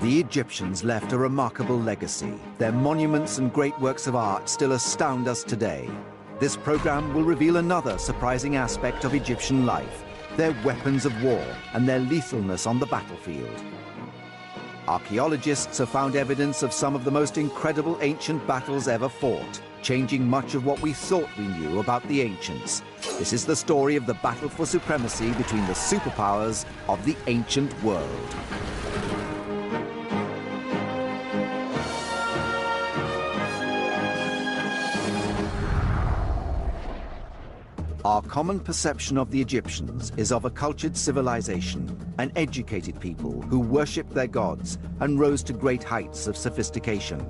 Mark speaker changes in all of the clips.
Speaker 1: The Egyptians left a remarkable legacy. Their monuments and great works of art still astound us today. This program will reveal another surprising aspect of Egyptian life, their weapons of war and their lethalness on the battlefield. Archaeologists have found evidence of some of the most incredible ancient battles ever fought, changing much of what we thought we knew about the ancients. This is the story of the battle for supremacy between the superpowers of the ancient world. Our common perception of the Egyptians is of a cultured civilization, an educated people who worshipped their gods and rose to great heights of sophistication.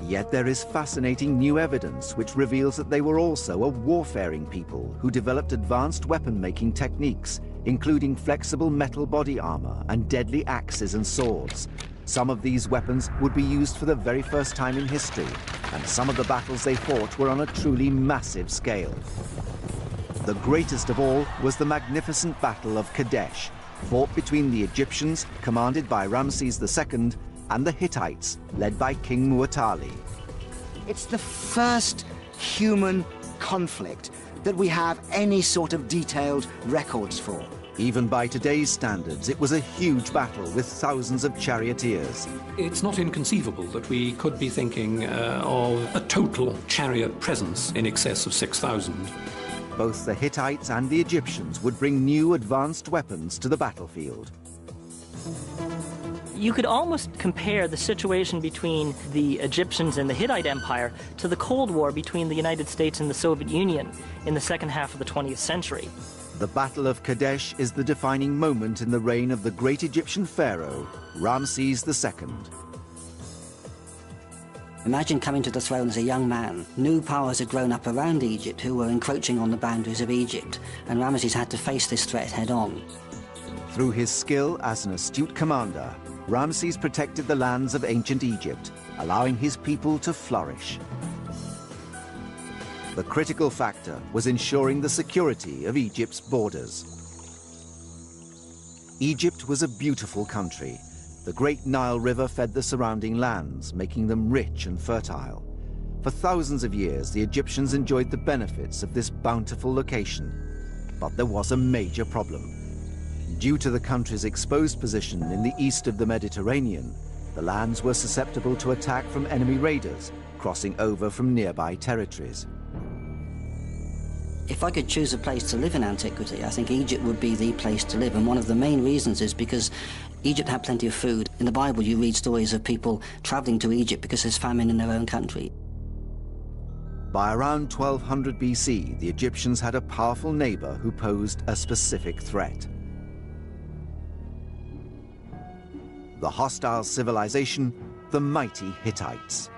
Speaker 1: Yet there is fascinating new evidence which reveals that they were also a warfaring people who developed advanced weapon-making techniques, including flexible metal body armor and deadly axes and swords. Some of these weapons would be used for the very first time in history, and some of the battles they fought were on a truly massive scale. The greatest of all was the magnificent Battle of Kadesh, fought between the Egyptians, commanded by Ramses II, and the Hittites, led by King Muwatalli.
Speaker 2: It's the first human conflict that we have any sort of detailed records for.
Speaker 1: Even by today's standards, it was a huge battle with thousands of charioteers.
Speaker 3: It's not inconceivable that we could be thinking of a total chariot presence in excess of 6,000.
Speaker 1: Both the Hittites and the Egyptians would bring new advanced weapons to the battlefield.
Speaker 4: You could almost compare the situation between the Egyptians and the Hittite Empire to the Cold War between the United States and the Soviet Union in the second half of the 20th century.
Speaker 1: The Battle of Kadesh is the defining moment in the reign of the great Egyptian pharaoh, Ramses II.
Speaker 5: Imagine coming to the throne as a young man. New powers had grown up around Egypt who were encroaching on the boundaries of Egypt, and Ramses had to face this threat head-on.
Speaker 1: Through his skill as an astute commander, Ramses protected the lands of ancient Egypt, allowing his people to flourish. The critical factor was ensuring the security of Egypt's borders. Egypt was a beautiful country. The great Nile River fed the surrounding lands, making them rich and fertile. For thousands of years, the Egyptians enjoyed the benefits of this bountiful location. But there was a major problem. Due to the country's exposed position in the east of the Mediterranean, the lands were susceptible to attack from enemy raiders crossing over from nearby territories.
Speaker 5: If I could choose a place to live in antiquity, I think Egypt would be the place to live. And one of the main reasons is because Egypt had plenty of food. In the Bible, you read stories of people traveling to Egypt because there's famine in their own country.
Speaker 1: By around 1200 BC, the Egyptians had a powerful neighbor who posed a specific threat. The hostile civilization, the mighty Hittites.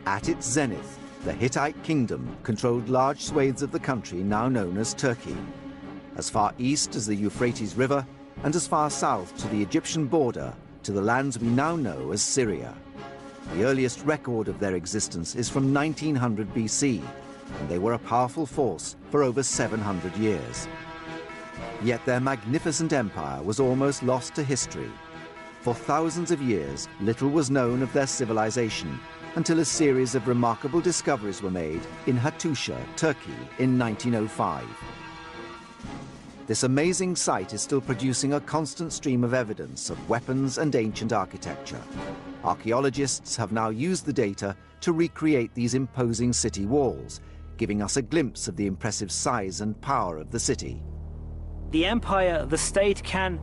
Speaker 1: At its zenith, the Hittite kingdom controlled large swathes of the country now known as Turkey, as far east as the Euphrates River and as far south to the Egyptian border to the lands we now know as Syria. The earliest record of their existence is from 1900 BC, and they were a powerful force for over 700 years. Yet their magnificent empire was almost lost to history. For thousands of years, little was known of their civilization, until a series of remarkable discoveries were made in Hattusha, Turkey, in 1905. This amazing site is still producing a constant stream of evidence of weapons and ancient architecture. Archaeologists have now used the data to recreate these imposing city walls, giving us a glimpse of the impressive size and power of the city.
Speaker 4: The empire, the state, can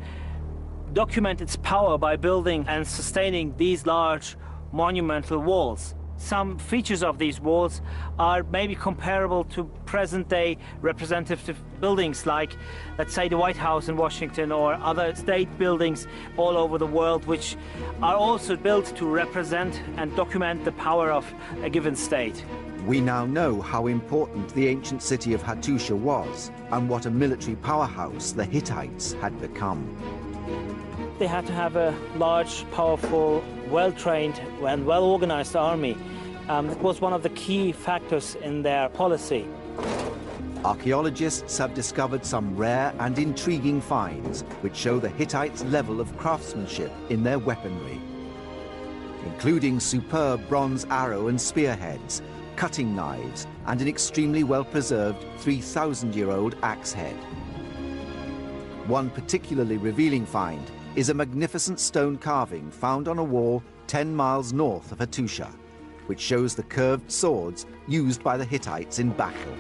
Speaker 4: document its power by building and sustaining these large monumental walls. Some features of these walls are maybe comparable to present-day representative buildings like, let's say, the White House in Washington or other state buildings all over the world, which are also built to represent and document the power of a given state.
Speaker 1: We now know how important the ancient city of Hattusha was and what a military powerhouse the Hittites had become.
Speaker 4: They had to have a large, powerful, well-trained and well-organized army. It was one of the key factors in their policy.
Speaker 1: Archaeologists have discovered some rare and intriguing finds which show the Hittites' level of craftsmanship in their weaponry, including superb bronze arrow and spearheads, cutting knives, and an extremely well-preserved 3,000-year-old axe head. One particularly revealing find is a magnificent stone carving found on a wall 10 miles north of Hattusha, which shows the curved swords used by the Hittites in battle.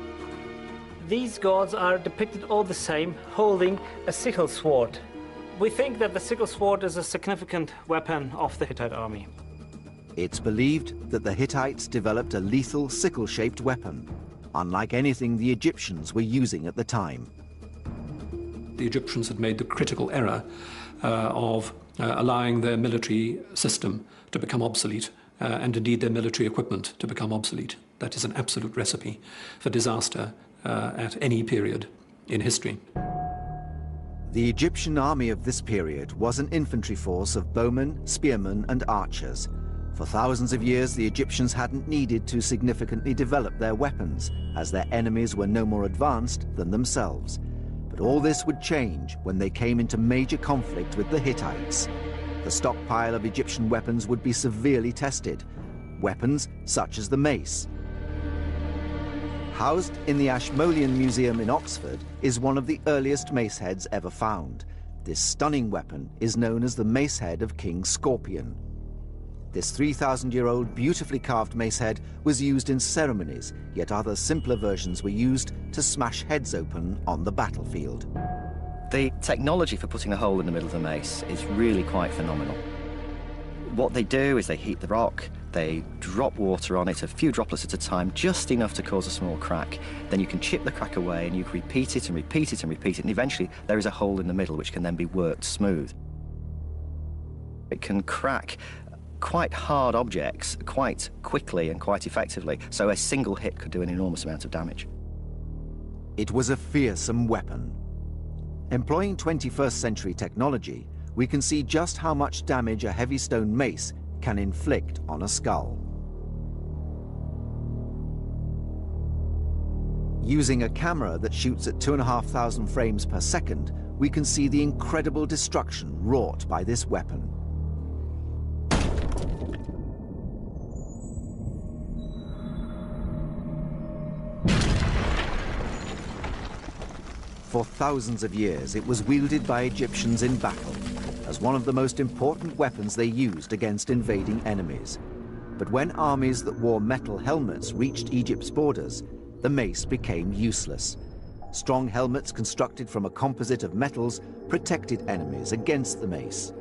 Speaker 4: These gods are depicted all the same, holding a sickle sword. We think that the sickle sword is a significant weapon of the Hittite army.
Speaker 1: It's believed that the Hittites developed a lethal sickle-shaped weapon, unlike anything the Egyptians were using at the time.
Speaker 3: The Egyptians had made the critical error of allowing their military system to become obsolete, and indeed their military equipment to become obsolete. That is an absolute recipe for disaster at any period in history.
Speaker 1: The Egyptian army of this period was an infantry force of bowmen, spearmen, and archers. For thousands of years, the Egyptians hadn't needed to significantly develop their weapons, as their enemies were no more advanced than themselves. But all this would change when they came into major conflict with the Hittites. The stockpile of Egyptian weapons would be severely tested. Weapons such as the mace. Housed in the Ashmolean Museum in Oxford is one of the earliest mace heads ever found. This stunning weapon is known as the mace head of King Scorpion. This 3,000-year-old beautifully carved mace head was used in ceremonies, yet other simpler versions were used to smash heads open on the battlefield.
Speaker 6: The technology for putting a hole in the middle of the mace is really quite phenomenal. What they do is they heat the rock, they drop water on it, a few droplets at a time, just enough to cause a small crack. Then you can chip the crack away and you can repeat it and repeat it and repeat it, and eventually there is a hole in the middle which can then be worked smooth. It can crack quite hard objects quite quickly and quite effectively, so a single hit could do an enormous amount of damage.
Speaker 1: It was a fearsome weapon. Employing 21st century technology, we can see just how much damage a heavy stone mace can inflict on a skull. Using a camera that shoots at 2,500 frames per second, we can see the incredible destruction wrought by this weapon. For thousands of years, it was wielded by Egyptians in battle as one of the most important weapons they used against invading enemies. But when armies that wore metal helmets reached Egypt's borders, the mace became useless. Strong helmets constructed from a composite of metals protected enemies against the mace.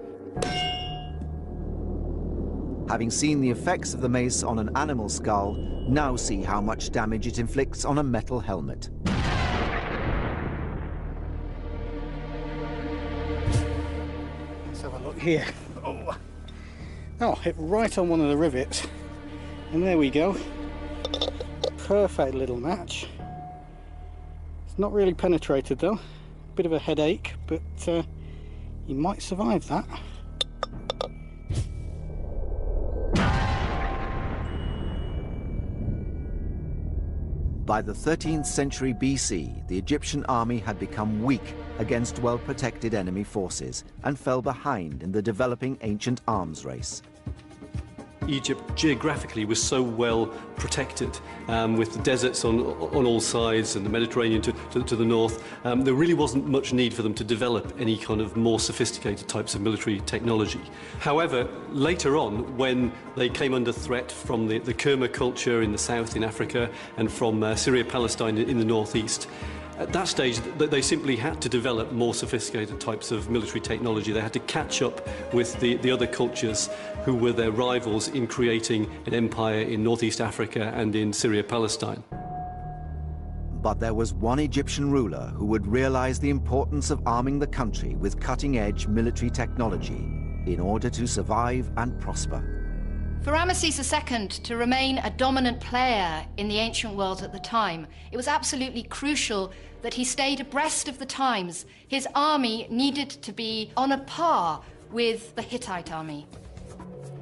Speaker 1: Having seen the effects of the mace on an animal skull, now see how much damage it inflicts on a metal helmet.
Speaker 7: Here. Oh, hit right on one of the rivets, and there we go. Perfect little match. It's not really penetrated though, bit of a headache, but you might survive that.
Speaker 1: By the 13th century BC, the Egyptian army had become weak against well-protected enemy forces and fell behind in the developing ancient arms race.
Speaker 8: Egypt geographically was so well protected, with the deserts on all sides and the Mediterranean to the north. There really wasn't much need for them to develop any kind of more sophisticated types of military technology. However, later on, when they came under threat from the Kerma culture in the south in Africa and from Syria-Palestine in the northeast, at that stage, they simply had to develop more sophisticated types of military technology. They had to catch up with the other cultures who were their rivals in creating an empire in northeast Africa and in Syria-Palestine.
Speaker 1: But there was one Egyptian ruler who would realize the importance of arming the country with cutting-edge military technology in order to survive and prosper.
Speaker 9: For Ramesses II to remain a dominant player in the ancient world at the time, it was absolutely crucial that he stayed abreast of the times. His army needed to be on a par with the Hittite army.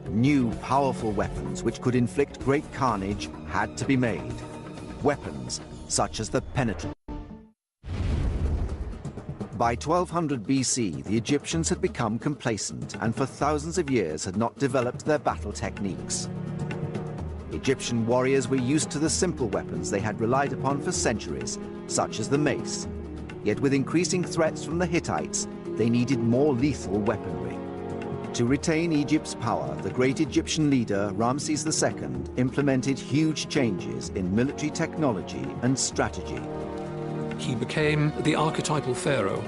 Speaker 1: New, powerful weapons which could inflict great carnage had to be made. Weapons such as the penetrator. By 1200 BC, the Egyptians had become complacent and for thousands of years had not developed their battle techniques. Egyptian warriors were used to the simple weapons they had relied upon for centuries, such as the mace. Yet with increasing threats from the Hittites, they needed more lethal weaponry. To retain Egypt's power, the great Egyptian leader, Ramses II, implemented huge changes in military technology and strategy.
Speaker 3: He became the archetypal pharaoh,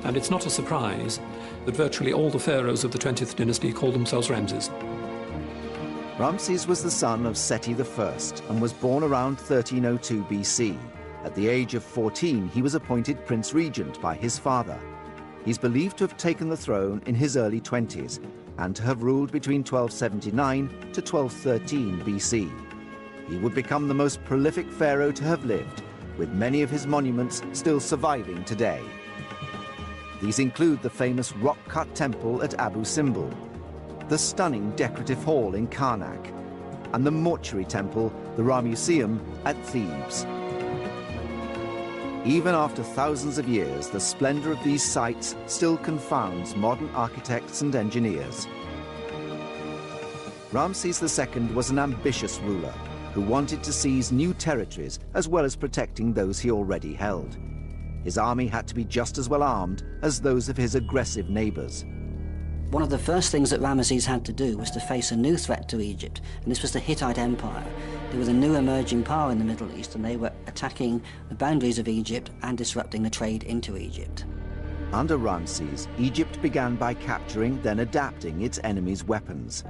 Speaker 3: and it's not a surprise that virtually all the pharaohs of the 20th dynasty called themselves Ramses.
Speaker 1: Ramses was the son of Seti I and was born around 1302 BC. At the age of 14, he was appointed Prince Regent by his father. He's believed to have taken the throne in his early 20s and to have ruled between 1279 to 1213 BC. He would become the most prolific pharaoh to have lived, with many of his monuments still surviving today. These include the famous rock-cut temple at Abu Simbel, the stunning decorative hall in Karnak, and the mortuary temple, the Ra Museum, at Thebes. Even after thousands of years, the splendor of these sites still confounds modern architects and engineers. Ramses II was an ambitious ruler who wanted to seize new territories as well as protecting those he already held. His army had to be just as well armed as those of his aggressive neighbors.
Speaker 5: One of the first things that Ramesses had to do was to face a new threat to Egypt, and this was the Hittite Empire. They were the new emerging power in the Middle East, and they were attacking the boundaries of Egypt and disrupting the trade into Egypt.
Speaker 1: Under Ramses, Egypt began by capturing, then adapting its enemies' weapons.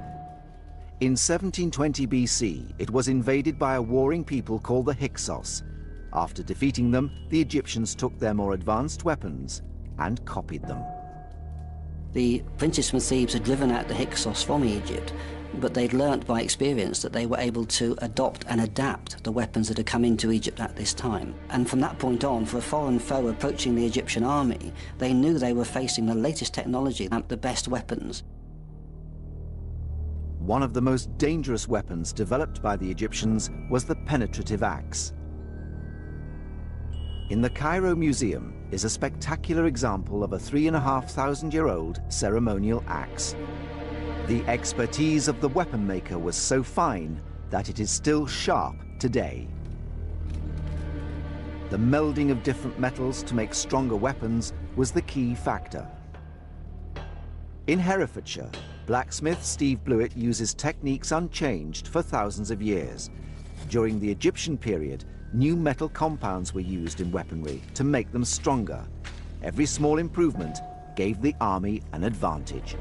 Speaker 1: In 1720 BC, it was invaded by a warring people called the Hyksos. After defeating them, the Egyptians took their more advanced weapons and copied them.
Speaker 5: The princes from Thebes had driven out the Hyksos from Egypt, but they'd learnt by experience that they were able to adopt and adapt the weapons that had come into Egypt at this time. And from that point on, for a foreign foe approaching the Egyptian army, they knew they were facing the latest technology and the best weapons.
Speaker 1: One of the most dangerous weapons developed by the Egyptians was the penetrative axe. In the Cairo Museum is a spectacular example of a 3,500-year-old ceremonial axe. The expertise of the weapon maker was so fine that it is still sharp today. The melding of different metals to make stronger weapons was the key factor. In Herefordshire, blacksmith Steve Blewett uses techniques unchanged for thousands of years. During the Egyptian period, new metal compounds were used in weaponry to make them stronger. Every small improvement gave the army an advantage.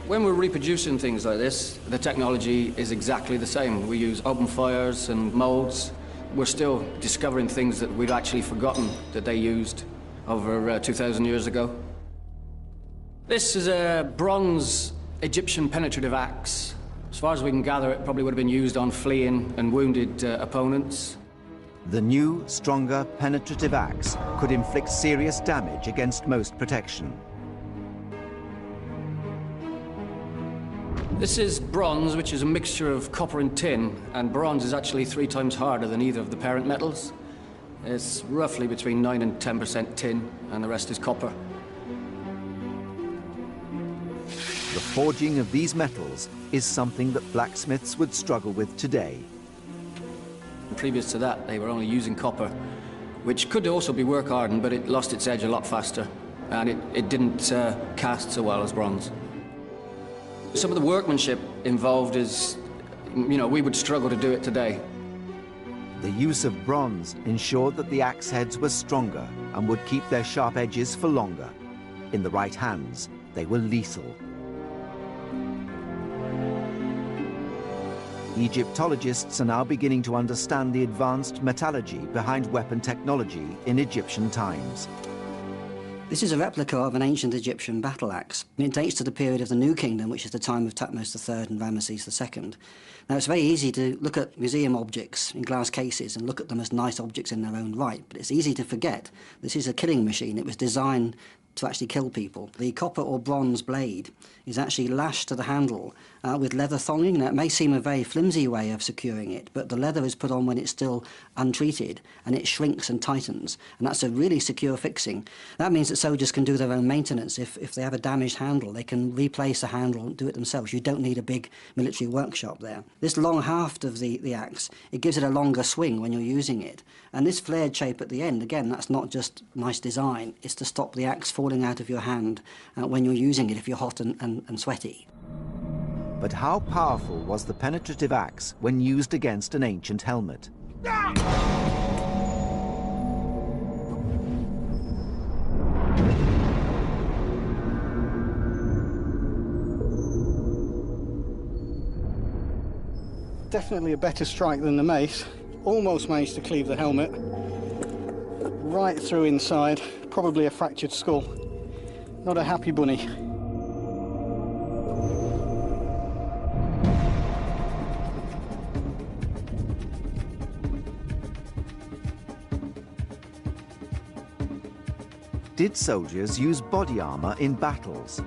Speaker 10: When we're reproducing things like this, the technology is exactly the same. We use open fires and molds. We're still discovering things that we'd actually forgotten that they used over 2,000 years ago. This is a bronze Egyptian penetrative axe. As far as we can gather, it probably would have been used on fleeing and wounded opponents.
Speaker 1: The new, stronger, penetrative axe could inflict serious damage against most protection.
Speaker 10: This is bronze, which is a mixture of copper and tin, and bronze is actually 3 times harder than either of the parent metals. It's roughly between 9 and 10% tin, and the rest is copper.
Speaker 1: The forging of these metals is something that blacksmiths would struggle with today.
Speaker 10: Previous to that, they were only using copper, which could also be work hardened, but it lost its edge a lot faster, and it didn't cast so well as bronze. Some of the workmanship involved is, you know, we would struggle to do it today.
Speaker 1: The use of bronze ensured that the axe heads were stronger and would keep their sharp edges for longer. In the right hands, they were lethal. Egyptologists are now beginning to understand the advanced metallurgy behind weapon technology in Egyptian times.
Speaker 5: This is a replica of an ancient Egyptian battle axe. It dates to the period of the New Kingdom, which is the time of Thutmose III and Ramesses II. Now, it's very easy to look at museum objects in glass cases and look at them as nice objects in their own right, but it's easy to forget this is a killing machine. It was designed to actually kill people. The copper or bronze blade is actually lashed to the handle with leather thonging. Now, it may seem a very flimsy way of securing it, but the leather is put on when it's still untreated, and it shrinks and tightens, and that's a really secure fixing. That means that soldiers can do their own maintenance. If they have a damaged handle, they can replace the handle and do it themselves. You don't need a big military workshop there. This long haft of the axe, it gives it a longer swing when you're using it. And this flared shape at the end, again, that's not just nice design, it's to stop the axe falling out of your hand when you're using it if you're hot and sweaty.
Speaker 1: But how powerful was the penetrative axe when used against an ancient helmet?
Speaker 7: Definitely a better strike than the mace. Almost managed to cleave the helmet. Right through inside, probably a fractured skull. Not a happy bunny.
Speaker 1: Did soldiers use body armor in battles?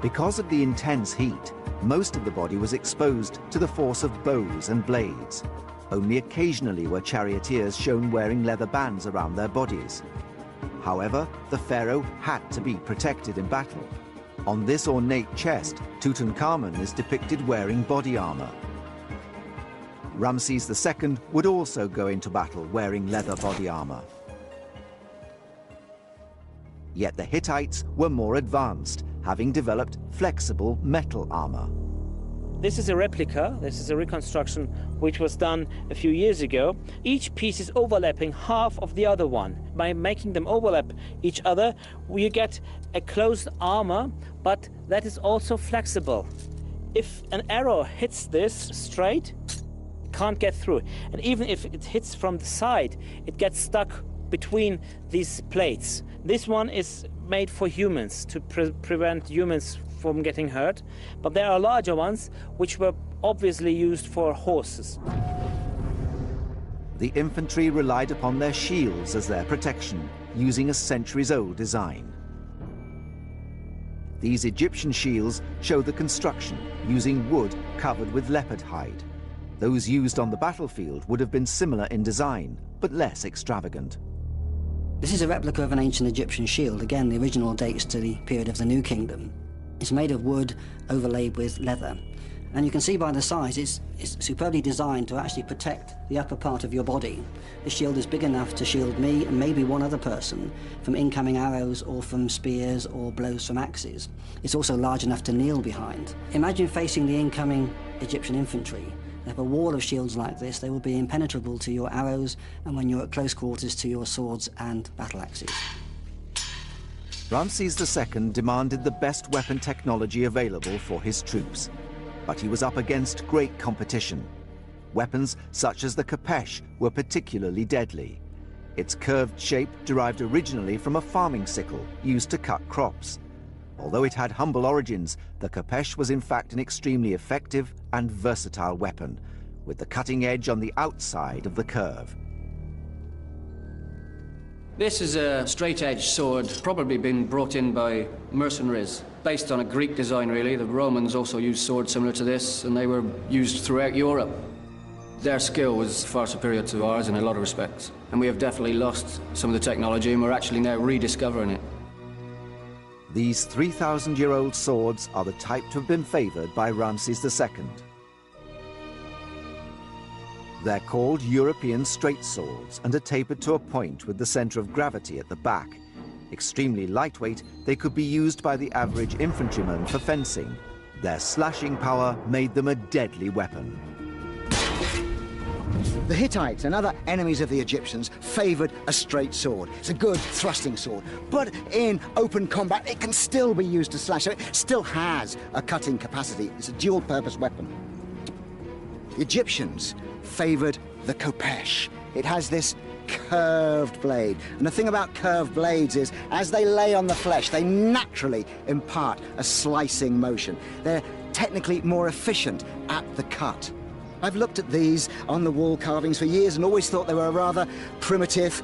Speaker 1: Because of the intense heat, most of the body was exposed to the force of bows and blades. Only occasionally were charioteers shown wearing leather bands around their bodies. However, the pharaoh had to be protected in battle. On this ornate chest, Tutankhamun is depicted wearing body armor. Ramses II would also go into battle wearing leather body armor. Yet the Hittites were more advanced, having developed flexible metal armor.
Speaker 4: This is a replica, this is a reconstruction which was done a few years ago. Each piece is overlapping half of the other one. By making them overlap each other, you get a closed armor, but that is also flexible. If an arrow hits this straight, it can't get through. And even if it hits from the side, it gets stuck between these plates. This one is made for humans, to prevent humans from getting hurt, but there are larger ones which were obviously used for horses.
Speaker 1: The infantry relied upon their shields as their protection, using a centuries-old design. These Egyptian shields show the construction, using wood covered with leopard hide. Those used on the battlefield would have been similar in design, but less extravagant.
Speaker 5: This is a replica of an ancient Egyptian shield. Again, the original dates to the period of the New Kingdom. It's made of wood overlaid with leather. And you can see by the size, it's superbly designed to actually protect the upper part of your body. The shield is big enough to shield me and maybe one other person from incoming arrows or from spears or blows from axes. It's also large enough to kneel behind. Imagine facing the incoming Egyptian infantry. They have a wall of shields like this. They will be impenetrable to your arrows, and when you're at close quarters, to your swords and battle axes.
Speaker 1: Ramses II demanded the best weapon technology available for his troops, but he was up against great competition. Weapons such as the Kopesh were particularly deadly. Its curved shape derived originally from a farming sickle used to cut crops. Although it had humble origins, the Kopesh was in fact an extremely effective and versatile weapon, with the cutting edge on the outside of the curve.
Speaker 10: This is a straight-edged sword, probably been brought in by mercenaries, based on a Greek design, really. The Romans also used swords similar to this, and they were used throughout Europe. Their skill was far superior to ours in a lot of respects, and we have definitely lost some of the technology, and we're actually now rediscovering it.
Speaker 1: These 3,000-year-old swords are the type to have been favored by Ramses II. They're called European straight swords and are tapered to a point with the center of gravity at the back. Extremely lightweight, they could be used by the average infantryman for fencing. Their slashing power made them a deadly weapon.
Speaker 2: The Hittites and other enemies of the Egyptians favored a straight sword. It's a good thrusting sword, but in open combat it can still be used to slash, so it still has a cutting capacity. It's a dual-purpose weapon. The Egyptians favored the Kopesh. It has this curved blade, and the thing about curved blades is, as they lay on the flesh, they naturally impart a slicing motion. They're technically more efficient at the cut. I've looked at these on the wall carvings for years and always thought they were a rather primitive,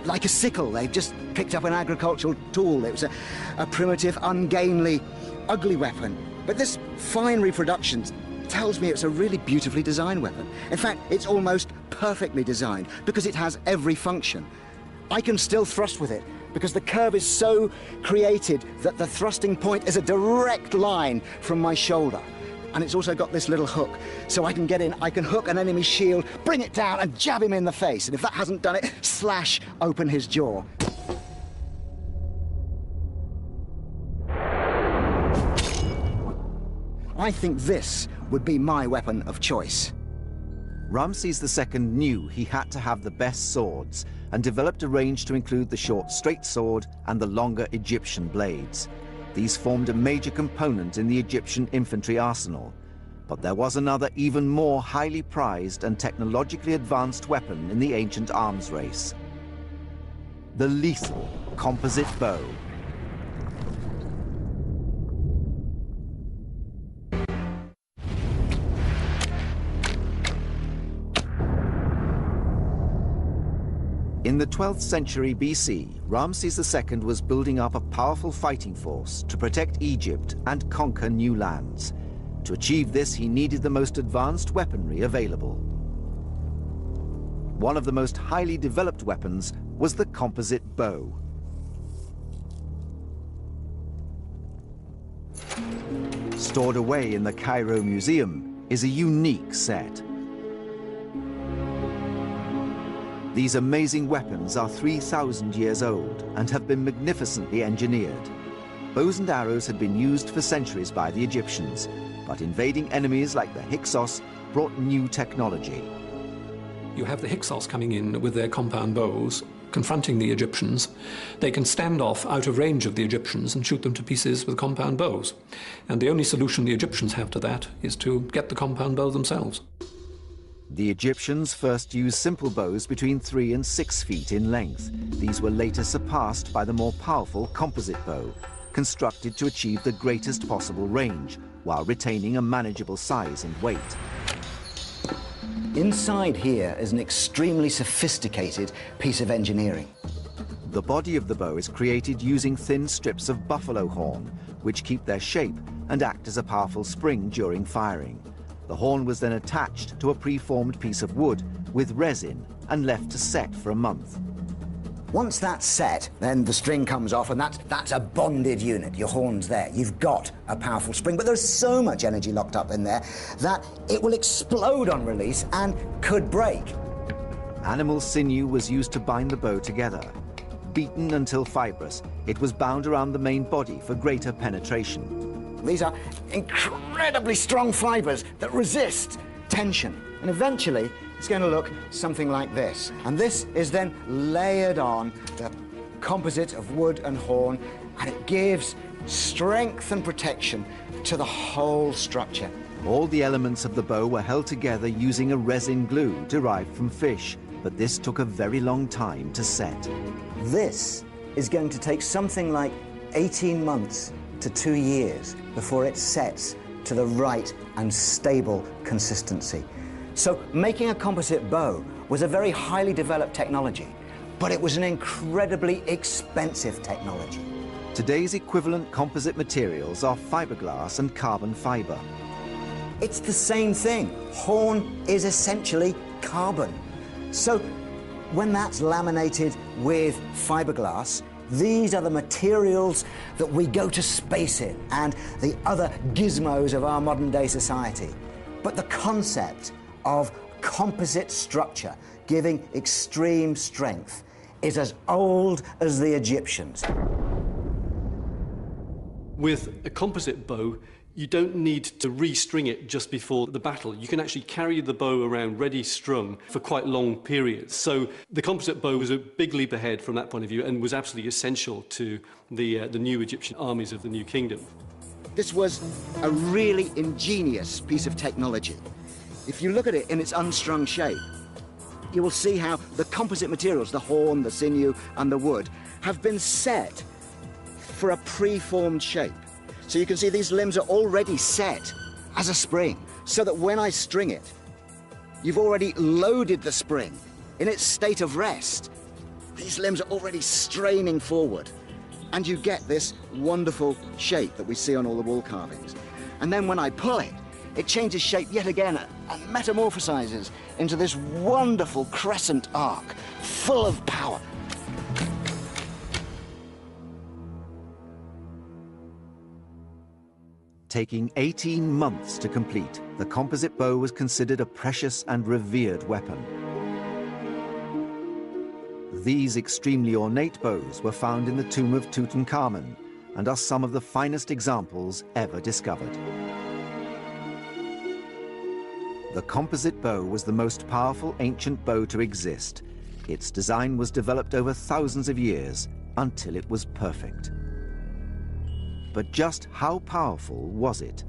Speaker 2: like a sickle. They've just picked up an agricultural tool. It was a primitive, ungainly, ugly weapon. But this fine reproduction tells me it's a really beautifully designed weapon. In fact, it's almost perfectly designed because it has every function. I can still thrust with it because the curve is so created that the thrusting point is a direct line from my shoulder. And it's also got this little hook, so I can get in, I can hook an enemy's shield, bring it down and jab him in the face. And if that hasn't done it, slash open his jaw. I think this would be my weapon of choice.
Speaker 1: Ramses II knew he had to have the best swords and developed a range to include the short straight sword and the longer Egyptian blades. These formed a major component in the Egyptian infantry arsenal. But there was another even more highly prized and technologically advanced weapon in the ancient arms race: the lethal composite bow. In the 12th century BC, Ramses II was building up a powerful fighting force to protect Egypt and conquer new lands. To achieve this, he needed the most advanced weaponry available. One of the most highly developed weapons was the composite bow. Stored away in the Cairo Museum is a unique set. These amazing weapons are 3,000 years old and have been magnificently engineered. Bows and arrows had been used for centuries by the Egyptians, but invading enemies like the Hyksos brought new technology.
Speaker 3: You have the Hyksos coming in with their compound bows, confronting the Egyptians. They can stand off out of range of the Egyptians and shoot them to pieces with compound bows. And the only solution the Egyptians have to that is to get the compound bow themselves.
Speaker 1: The Egyptians first used simple bows between 3 and 6 feet in length. These were later surpassed by the more powerful composite bow, constructed to achieve the greatest possible range, while retaining a manageable size and weight.
Speaker 2: Inside here is an extremely sophisticated piece of engineering.
Speaker 1: The body of the bow is created using thin strips of buffalo horn, which keep their shape and act as a powerful spring during firing. The horn was then attached to a preformed piece of wood with resin and left to set for a month.
Speaker 2: Once that's set, then the string comes off, and that's a bonded unit. Your horn's there. You've got a powerful spring, but there's so much energy locked up in there that it will explode on release and could break.
Speaker 1: Animal sinew was used to bind the bow together. Beaten until fibrous, it was bound around the main body for greater penetration.
Speaker 2: These are incredibly strong fibers that resist tension. And eventually, it's going to look something like this. And this is then layered on the composite of wood and horn, and it gives strength and protection to the whole structure.
Speaker 1: All the elements of the bow were held together using a resin glue derived from fish, but this took a very long time to set.
Speaker 2: This is going to take something like 18 months to 2 years before it sets to the right and stable consistency. So making a composite bow was a very highly developed technology, but it was an incredibly expensive technology.
Speaker 1: Today's equivalent composite materials are fiberglass and carbon fiber.
Speaker 2: It's the same thing. Horn is essentially carbon. So when that's laminated with fiberglass, these are the materials that we go to space in and the other gizmos of our modern-day society. But the concept of composite structure giving extreme strength is as old as the Egyptians.
Speaker 8: With a composite bow, you don't need to restring it just before the battle. You can actually carry the bow around ready strung for quite long periods. So the composite bow was a big leap ahead from that point of view and was absolutely essential to the new Egyptian armies of the New Kingdom.
Speaker 2: This was a really ingenious piece of technology. If you look at it in its unstrung shape, you will see how the composite materials, the horn, the sinew, and the wood, have been set for a preformed shape. So you can see these limbs are already set as a spring, so that when I string it, you've already loaded the spring in its state of rest. these limbs are already straining forward. And you get this wonderful shape that we see on all the wall carvings. And then when I pull it, it changes shape yet again and metamorphosizes into this wonderful crescent arc, full of power.
Speaker 1: Taking 18 months to complete, the composite bow was considered a precious and revered weapon. These extremely ornate bows were found in the tomb of Tutankhamun and are some of the finest examples ever discovered. The composite bow was the most powerful ancient bow to exist. Its design was developed over thousands of years until it was perfect. But just how powerful was it?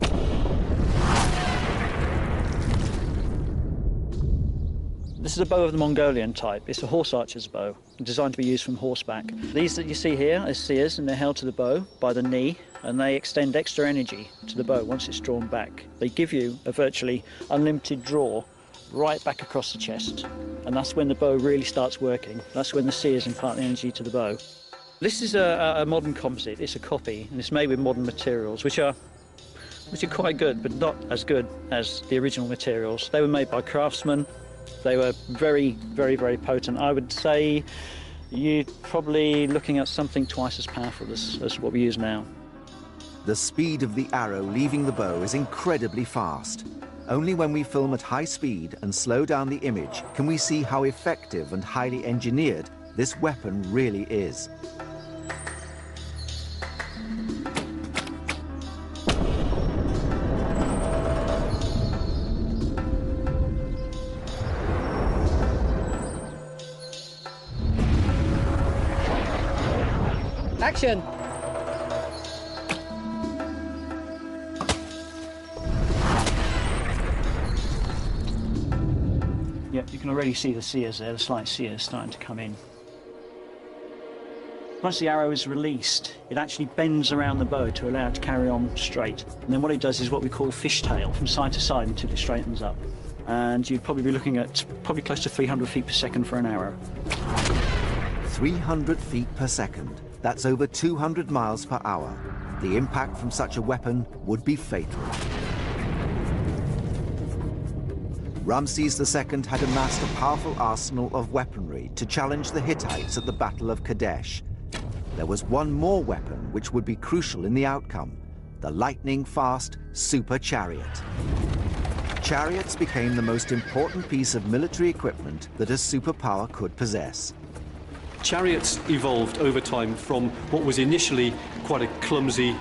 Speaker 11: This is a bow of the Mongolian type. It's a horse archer's bow, designed to be used from horseback. These that you see here are sears, and they're held to the bow by the knee, and they extend extra energy to the bow once it's drawn back. They give you a virtually unlimited draw right back across the chest, and that's when the bow really starts working. That's when the sears impart the energy to the bow. This is a modern composite. It's a copy, and it's made with modern materials, which are quite good, but not as good as the original materials. They were made by craftsmen. They were very, very, very potent. I would say you're probably looking at something twice as powerful as what we use now.
Speaker 1: The speed of the arrow leaving the bow is incredibly fast. Only when we film at high speed and slow down the image can we see how effective and highly engineered this weapon really is.
Speaker 12: Action!
Speaker 11: Yeah, you can already see the sears there, the slight sears starting to come in. Once the arrow is released, it actually bends around the bow to allow it to carry on straight. And then what it does is what we call fishtail, from side to side until it straightens up. And you'd probably be looking at probably close to 300 feet per second for an arrow.
Speaker 1: 300 feet per second. That's over 200 miles per hour. The impact from such a weapon would be fatal. Ramses II had amassed a powerful arsenal of weaponry to challenge the Hittites at the Battle of Kadesh. There was one more weapon which would be crucial in the outcome: the lightning-fast super chariot. Chariots became the most important piece of military equipment that a superpower could possess.
Speaker 8: Chariots evolved over time from what was initially quite a clumsy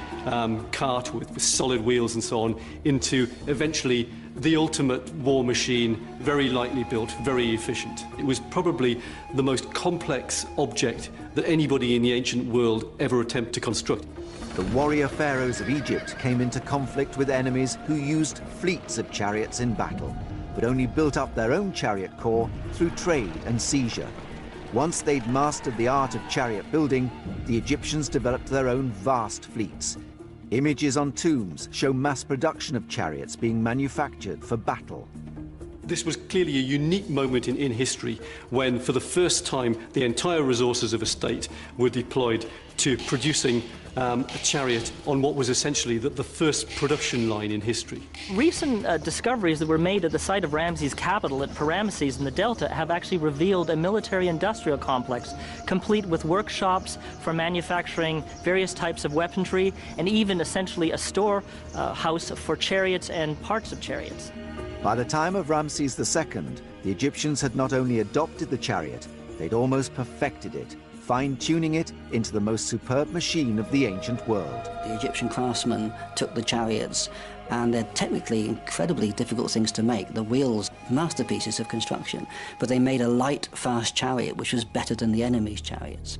Speaker 8: cart with solid wheels and so on, into eventually the ultimate war machine, very lightly built, very efficient. It was probably the most complex object that anybody in the ancient world ever attempted to construct.
Speaker 1: The warrior pharaohs of Egypt came into conflict with enemies who used fleets of chariots in battle, but only built up their own chariot corps through trade and seizure. Once they'd mastered the art of chariot building, the Egyptians developed their own vast fleets. Images on tombs show mass production of chariots being manufactured for battle.
Speaker 8: This was clearly a unique moment in history when, for the first time, the entire resources of a state were deployed to producing a chariot on what was essentially the first production line in history.
Speaker 12: Recent discoveries that were made at the site of Ramses' capital at Paramesses in the Delta have actually revealed a military-industrial complex, complete with workshops for manufacturing various types of weaponry, and even essentially a store house for chariots and parts of chariots.
Speaker 1: By the time of Ramses II, the Egyptians had not only adopted the chariot, they'd almost perfected it, fine-tuning it into the most superb machine of the ancient world.
Speaker 5: The Egyptian craftsmen took the chariots, and they're technically incredibly difficult things to make. The wheels, masterpieces of construction, but they made a light, fast chariot which was better than the enemy's chariots.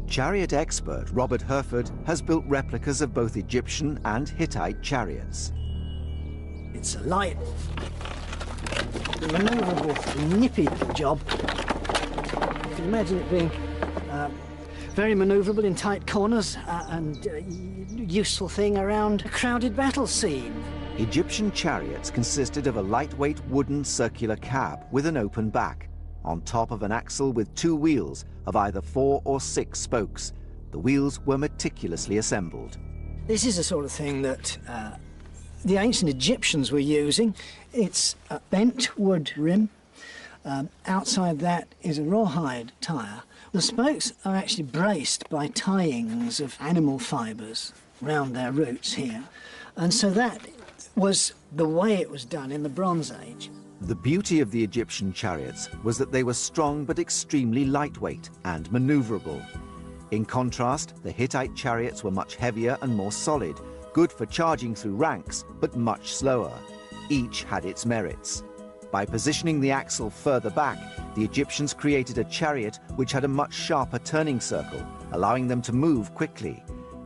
Speaker 1: Chariot expert Robert Herford has built replicas of both Egyptian and Hittite chariots.
Speaker 13: It's a light, manoeuvrable, nippy job. You can imagine it being very manoeuvrable in tight corners and useful thing around a crowded battle scene.
Speaker 1: Egyptian chariots consisted of a lightweight wooden circular cab with an open back. on top of an axle with 2 wheels of either 4 or 6 spokes. The wheels were meticulously assembled.
Speaker 13: This is the sort of thing that the ancient Egyptians were using. It's a bent wood rim. Outside that is a rawhide tyre. The spokes are actually braced by tyings of animal fibres round their roots here. And so that was the way it was done in the Bronze Age.
Speaker 1: The beauty of the Egyptian chariots was that they were strong but extremely lightweight and manoeuvrable. In contrast, the Hittite chariots were much heavier and more solid, good for charging through ranks, but much slower. Each had its merits. By positioning the axle further back, the Egyptians created a chariot which had a much sharper turning circle, allowing them to move quickly.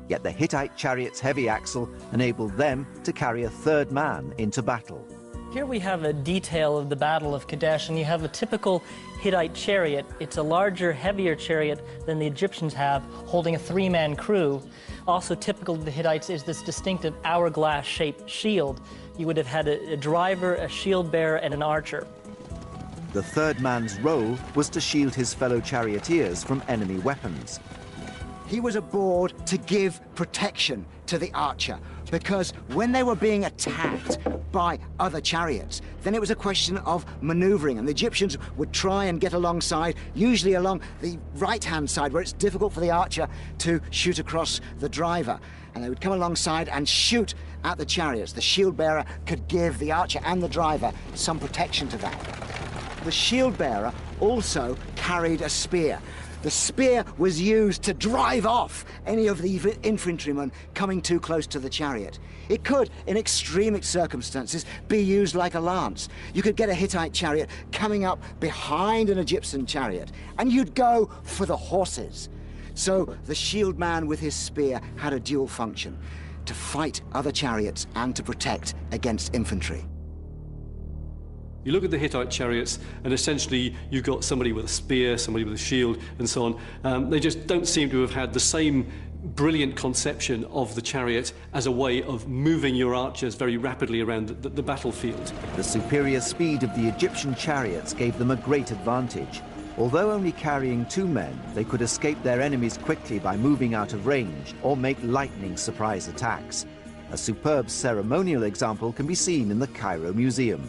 Speaker 1: Yet the Hittite chariot's heavy axle enabled them to carry a 3rd man into battle.
Speaker 12: Here we have a detail of the Battle of Kadesh, and you have a typical Hittite chariot. It's a larger, heavier chariot than the Egyptians have, holding a 3-man crew. Also typical of the Hittites is this distinctive hourglass-shaped shield. You would have had a driver, a shield bearer, and an archer.
Speaker 1: The 3rd man's role was to shield his fellow charioteers from enemy weapons.
Speaker 2: He was aboard to give protection to the archer, because when they were being attacked by other chariots, then it was a question of maneuvering, and the Egyptians would try and get alongside, usually along the right-hand side, where it's difficult for the archer to shoot across the driver. And they would come alongside and shoot at the chariots. The shield bearer could give the archer and the driver some protection to that. The shield bearer also carried a spear. The spear was used to drive off any of the infantrymen coming too close to the chariot. It could, in extreme circumstances, be used like a lance. You could get a Hittite chariot coming up behind an Egyptian chariot, and you'd go for the horses. So the shield man with his spear had a dual function: to fight other chariots and to protect against infantry.
Speaker 8: You look at the Hittite chariots, and essentially you've got somebody with a spear, somebody with a shield, and so on. They just don't seem to have had the same brilliant conception of the chariot as a way of moving your archers very rapidly around the battlefield.
Speaker 1: The superior speed of the Egyptian chariots gave them a great advantage. Although only carrying 2 men, they could escape their enemies quickly by moving out of range or make lightning surprise attacks. A superb ceremonial example can be seen in the Cairo Museum.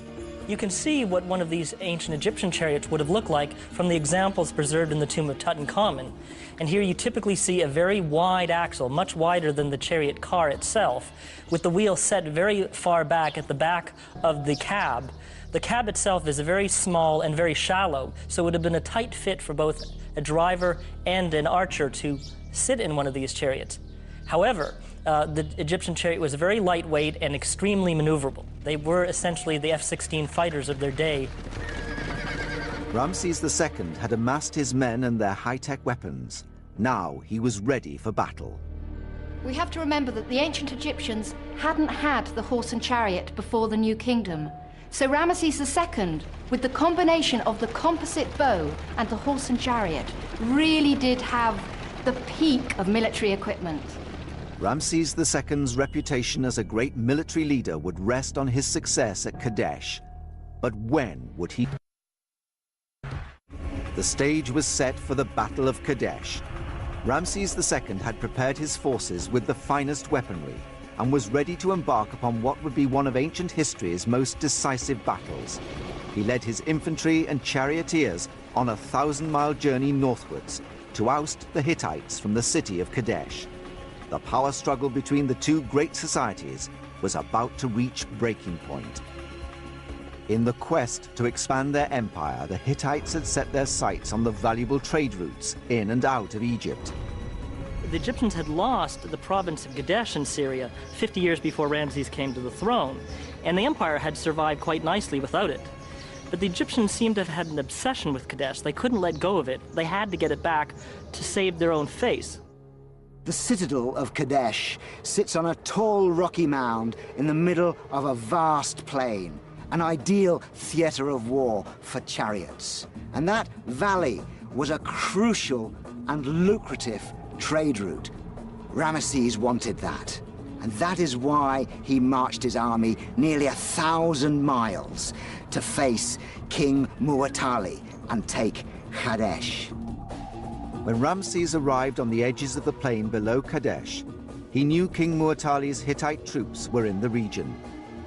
Speaker 12: You can see what one of these ancient Egyptian chariots would have looked like from the examples preserved in the tomb of Tutankhamun. And here you typically see a very wide axle, much wider than the chariot car itself, with the wheel set very far back at the back of the cab. The cab itself is very small and very shallow, so it would have been a tight fit for both a driver and an archer to sit in one of these chariots. However, the Egyptian chariot was very lightweight and extremely maneuverable. They were essentially the F-16 fighters of their day.
Speaker 1: Ramses II had amassed his men and their high-tech weapons. Now he was ready for battle.
Speaker 9: We have to remember that the ancient Egyptians hadn't had the horse and chariot before the New Kingdom. So Ramses II, with the combination of the composite bow and the horse and chariot, really did have the peak of military equipment.
Speaker 1: Ramses II's reputation as a great military leader would rest on his success at Kadesh. But when would he? The stage was set for the Battle of Kadesh. Ramses II had prepared his forces with the finest weaponry and was ready to embark upon what would be one of ancient history's most decisive battles. He led his infantry and charioteers on a 1,000-mile journey northwards to oust the Hittites from the city of Kadesh. The power struggle between the 2 great societies was about to reach breaking point. In the quest to expand their empire, the Hittites had set their sights on the valuable trade routes in and out of Egypt.
Speaker 12: The Egyptians had lost the province of Kadesh in Syria 50 years before Ramses came to the throne, and the empire had survived quite nicely without it. But the Egyptians seemed to have had an obsession with Kadesh. They couldn't let go of it. They had to get it back to save their own face.
Speaker 2: The citadel of Kadesh sits on a tall rocky mound in the middle of a vast plain, an ideal theater of war for chariots. And that valley was a crucial and lucrative trade route. Ramesses wanted that, and that is why he marched his army nearly 1,000 miles to face King Muwatalli, and take Kadesh.
Speaker 1: When Ramses arrived on the edges of the plain below Kadesh, he knew King Mu'tali's Hittite troops were in the region.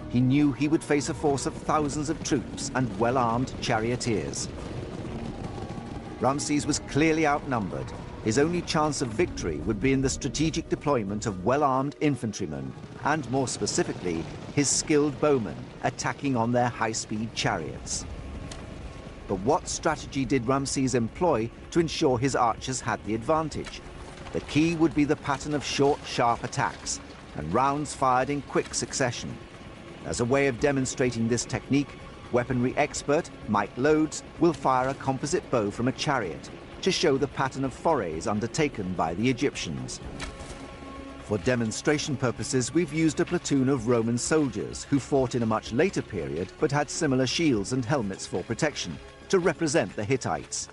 Speaker 1: He knew he would face a force of thousands of troops and well-armed charioteers. Ramses was clearly outnumbered. His only chance of victory would be in the strategic deployment of well-armed infantrymen, and more specifically, his skilled bowmen attacking on their high-speed chariots. But what strategy did Ramses employ to ensure his archers had the advantage? The key would be the pattern of short, sharp attacks and rounds fired in quick succession. As a way of demonstrating this technique, weaponry expert Mike Loades will fire a composite bow from a chariot to show the pattern of forays undertaken by the Egyptians. For demonstration purposes, we've used a platoon of Roman soldiers who fought in a much later period but had similar shields and helmets for protection to represent the Hittites.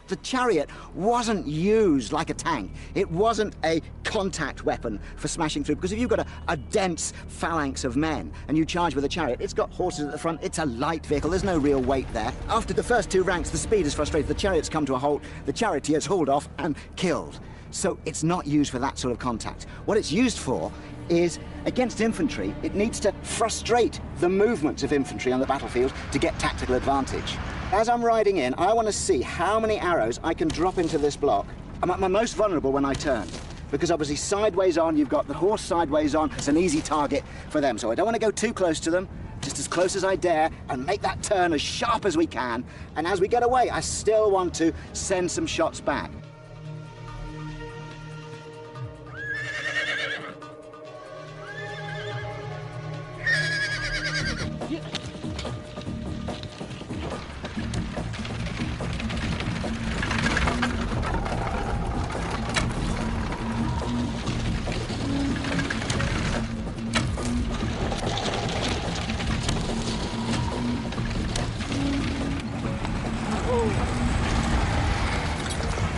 Speaker 2: The chariot wasn't used like a tank. It wasn't a contact weapon for smashing through, because if you've got a dense phalanx of men and you charge with a chariot, it's got horses at the front, it's a light vehicle, there's no real weight there. After the first two ranks, the speed is frustrated, the chariots come to a halt, the charioteers hauled off and killed. So it's not used for that sort of contact. What it's used for is, against infantry, it needs to frustrate the movements of infantry on the battlefield to get tactical advantage. As I'm riding in, I want to see how many arrows I can drop into this block. I'm at my most vulnerable when I turn, because obviously sideways on, you've got the horse sideways on, it's an easy target for them. So I don't want to go too close to them, just as close as I dare, and make that turn as sharp as we can. And as we get away, I still want to send some shots back.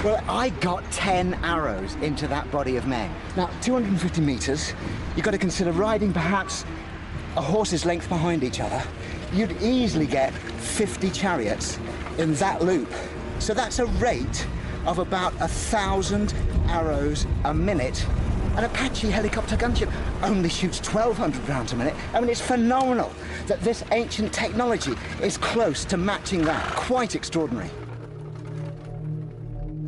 Speaker 2: Well, I got 10 arrows into that body of men. Now, 250 meters, you've got to consider riding perhaps a horse's length behind each other. You'd easily get 50 chariots in that loop. So that's a rate of about 1,000 arrows a minute. An Apache helicopter gunship only shoots 1,200 rounds a minute. I mean, it's phenomenal that this ancient technology is close to matching that. Quite extraordinary.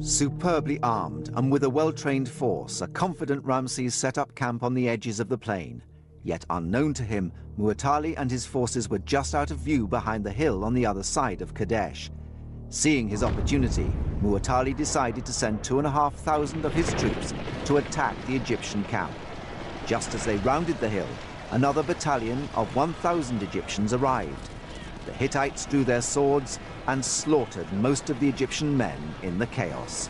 Speaker 1: Superbly armed and with a well-trained force, a confident Ramses set up camp on the edges of the plain. Yet unknown to him, Mu'tali and his forces were just out of view behind the hill on the other side of Kadesh. Seeing his opportunity, Mu'tali decided to send 2,500 of his troops to attack the Egyptian camp. Just as they rounded the hill, another battalion of 1,000 Egyptians arrived. The Hittites drew their swords and slaughtered most of the Egyptian men in the chaos.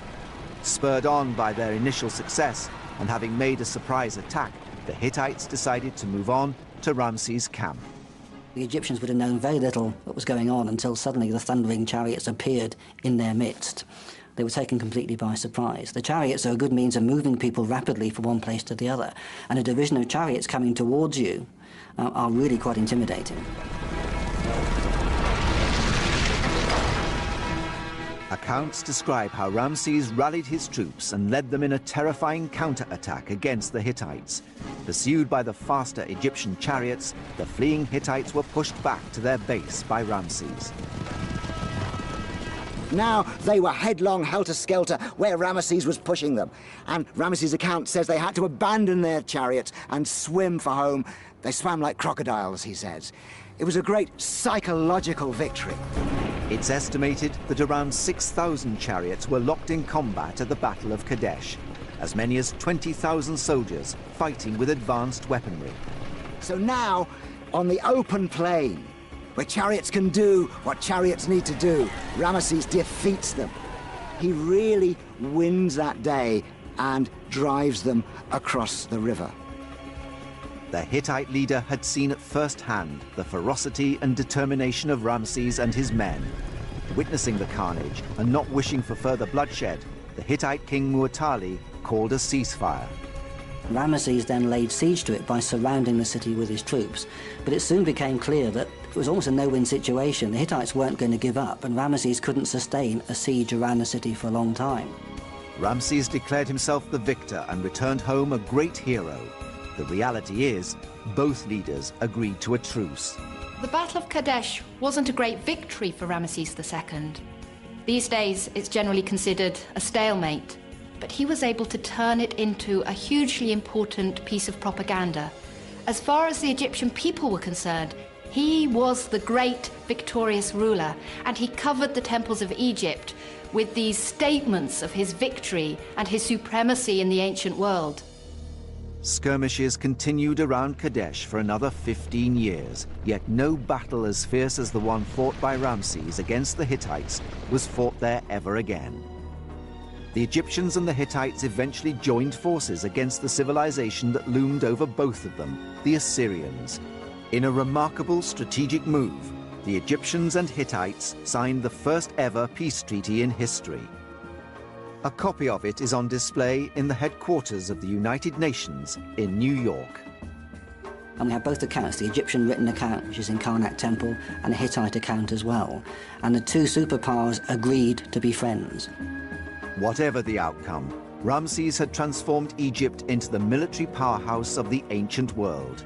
Speaker 1: Spurred on by their initial success and having made a surprise attack, the Hittites decided to move on to Ramses' camp.
Speaker 5: The Egyptians would have known very little what was going on until suddenly the thundering chariots appeared in their midst. They were taken completely by surprise. The chariots are a good means of moving people rapidly from one place to the other, and a division of chariots coming towards you are really quite intimidating.
Speaker 1: Accounts describe how Ramses rallied his troops and led them in a terrifying counterattack against the Hittites. Pursued by the faster Egyptian chariots, the fleeing Hittites were pushed back to their base by Ramses.
Speaker 2: Now they were headlong, helter-skelter, where Ramesses was pushing them. And Ramesses' account says they had to abandon their chariots and swim for home. They swam like crocodiles, he says. It was a great psychological victory.
Speaker 1: It's estimated that around 6,000 chariots were locked in combat at the Battle of Kadesh, as many as 20,000 soldiers fighting with advanced weaponry.
Speaker 2: So now, on the open plain, where chariots can do what chariots need to do, Ramesses defeats them. He really wins that day and drives them across the river.
Speaker 1: The Hittite leader had seen at first hand the ferocity and determination of Ramses and his men. Witnessing the carnage and not wishing for further bloodshed, the Hittite king Mu'tali called a ceasefire.
Speaker 5: Ramesses then laid siege to it by surrounding the city with his troops, but it soon became clear that it was almost a no-win situation. The Hittites weren't going to give up, and Ramesses couldn't sustain a siege around the city for a long time.
Speaker 1: Ramses declared himself the victor and returned home a great hero. The reality is, both leaders agreed to a truce.
Speaker 9: The Battle of Kadesh wasn't a great victory for Ramesses II. These days, it's generally considered a stalemate, but he was able to turn it into a hugely important piece of propaganda. As far as the Egyptian people were concerned, he was the great victorious ruler, and he covered the temples of Egypt with these statements of his victory and his supremacy in the ancient world.
Speaker 1: Skirmishes continued around Kadesh for another 15 years, yet no battle as fierce as the one fought by Ramses against the Hittites was fought there ever again. The Egyptians and the Hittites eventually joined forces against the civilization that loomed over both of them, the Assyrians. In a remarkable strategic move, the Egyptians and Hittites signed the first ever peace treaty in history. A copy of it is on display in the headquarters of the United Nations in New York.
Speaker 5: And we have both accounts, the Egyptian written account, which is in Karnak Temple, and a Hittite account as well. And the two superpowers agreed to be friends.
Speaker 1: Whatever the outcome, Ramses had transformed Egypt into the military powerhouse of the ancient world.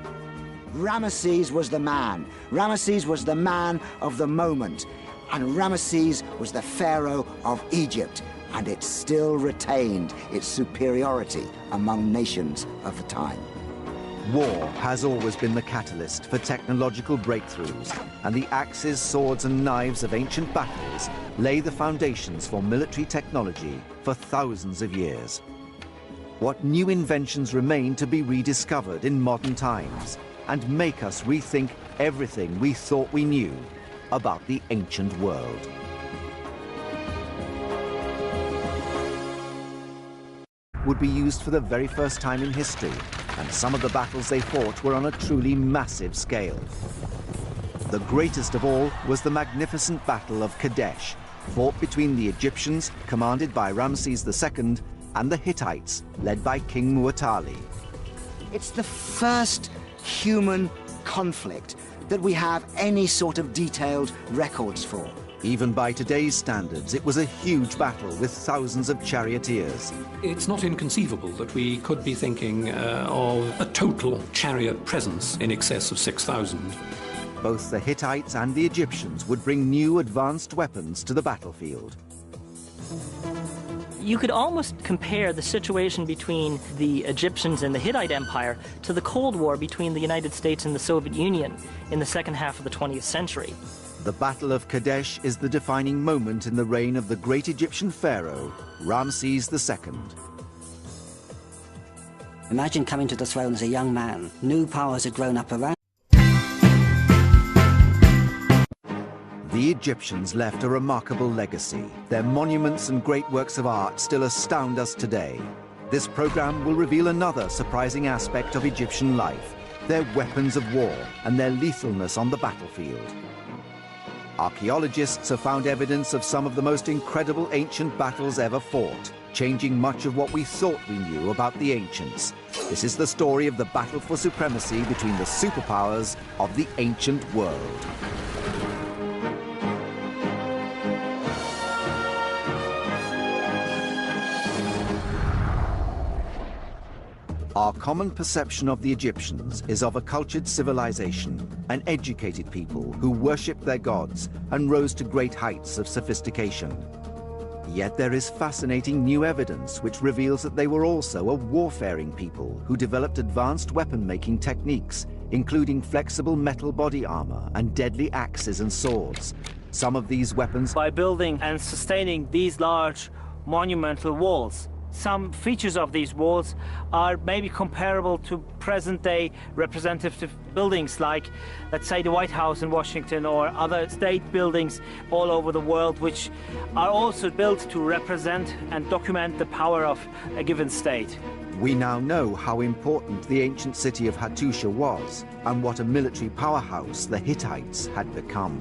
Speaker 2: Ramesses was the man. Ramesses was the man of the moment. And Ramesses was the pharaoh of Egypt. And it still retained its superiority among nations of the time.
Speaker 1: War has always been the catalyst for technological breakthroughs, and the axes, swords and knives of ancient battles lay the foundations for military technology for thousands of years. What new inventions remain to be rediscovered in modern times and make us rethink everything we thought we knew about the ancient world? Would be used for the very first time in history, and some of the battles they fought were on a truly massive scale. The greatest of all was the magnificent Battle of Kadesh, fought between the Egyptians, commanded by Ramses II, and the Hittites, led by King Muwatalli.
Speaker 2: It's the first human conflict that we have any sort of detailed records for.
Speaker 1: Even by today's standards, it was a huge battle with thousands of charioteers.
Speaker 3: It's not inconceivable that we could be thinking of a total chariot presence in excess of 6,000.
Speaker 1: Both the Hittites and the Egyptians would bring new advanced weapons to the battlefield.
Speaker 12: You could almost compare the situation between the Egyptians and the Hittite Empire to the Cold War between the United States and the Soviet Union in the second half of the 20th century.
Speaker 1: The Battle of Kadesh is the defining moment in the reign of the great Egyptian pharaoh, Ramses II.
Speaker 5: Imagine coming to the throne as a young man. New powers had grown up around.
Speaker 1: The Egyptians left a remarkable legacy. Their monuments and great works of art still astound us today. This program will reveal another surprising aspect of Egyptian life, their weapons of war and their lethalness on the battlefield. Archaeologists have found evidence of some of the most incredible ancient battles ever fought, changing much of what we thought we knew about the ancients. This is the story of the battle for supremacy between the superpowers of the ancient world. Our common perception of the Egyptians is of a cultured civilization, an educated people who worshipped their gods and rose to great heights of sophistication. Yet there is fascinating new evidence which reveals that they were also a warfaring people who developed advanced weapon-making techniques, including flexible metal body armor and deadly axes and swords. Some of these weapons...
Speaker 4: By building and sustaining these large monumental walls. Some features of these walls are maybe comparable to present-day representative buildings like, let's say, the White House in Washington or other state buildings all over the world, which are also built to represent and document the power of a given state.
Speaker 1: We now know how important the ancient city of Hattusha was and what a military powerhouse the Hittites had become.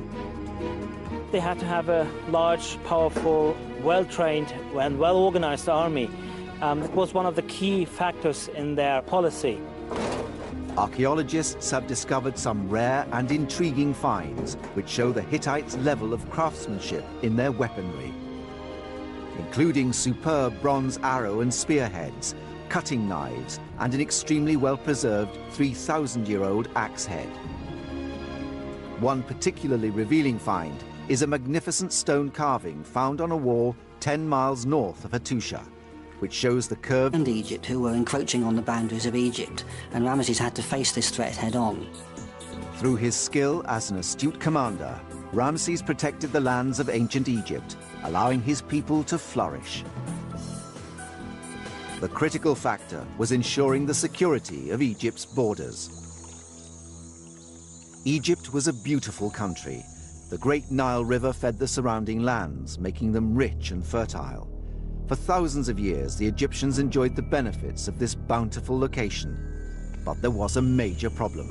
Speaker 4: They had to have a large, powerful, well-trained and well-organized army It was one of the key factors in their policy.
Speaker 1: Archaeologists have discovered some rare and intriguing finds which show the Hittites' level of craftsmanship in their weaponry, including superb bronze arrow and spearheads, cutting knives, and an extremely well-preserved 3,000-year-old axe head. One particularly revealing find is a magnificent stone carving found on a wall 10 miles north of Hattusha, which shows the curved...
Speaker 5: And Egypt, who were encroaching on the boundaries of Egypt, and Ramesses had to face this threat head-on.
Speaker 1: Through his skill as an astute commander, Ramesses protected the lands of ancient Egypt, allowing his people to flourish. The critical factor was ensuring the security of Egypt's borders. Egypt was a beautiful country. The Great Nile River fed the surrounding lands, making them rich and fertile. For thousands of years, the Egyptians enjoyed the benefits of this bountiful location. But there was a major problem.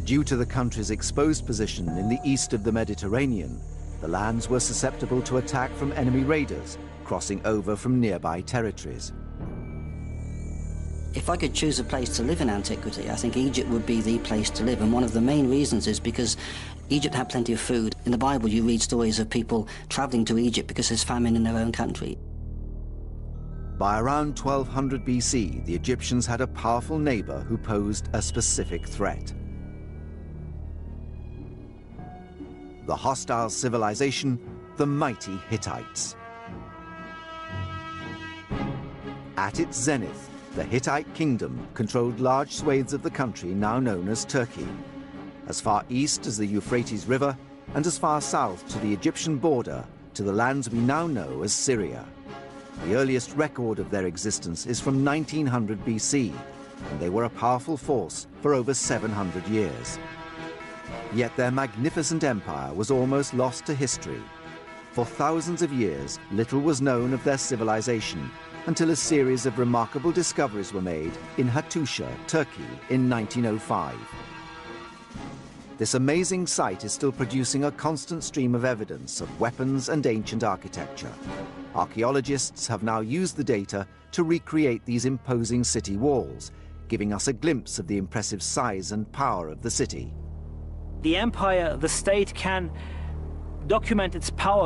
Speaker 1: Due to the country's exposed position in the east of the Mediterranean, the lands were susceptible to attack from enemy raiders crossing over from nearby territories.
Speaker 5: If I could choose a place to live in antiquity, I think Egypt would be the place to live. And one of the main reasons is because Egypt had plenty of food. In the Bible, you read stories of people traveling to Egypt because there's famine in their own country.
Speaker 1: By around 1200 BC, the Egyptians had a powerful neighbor who posed a specific threat. The hostile civilization, the mighty Hittites. At its zenith, the Hittite kingdom controlled large swathes of the country now known as Turkey, as far east as the Euphrates River and as far south to the Egyptian border to the lands we now know as Syria. The earliest record of their existence is from 1900 BC, and they were a powerful force for over 700 years. Yet their magnificent empire was almost lost to history. For thousands of years, little was known of their civilization, until a series of remarkable discoveries were made in Hattusha, Turkey, in 1905. This amazing site is still producing a constant stream of evidence of weapons and ancient architecture. Archaeologists have now used the data to recreate these imposing city walls, giving us a glimpse of the impressive size and power of the city.
Speaker 4: The empire, the state, can document its power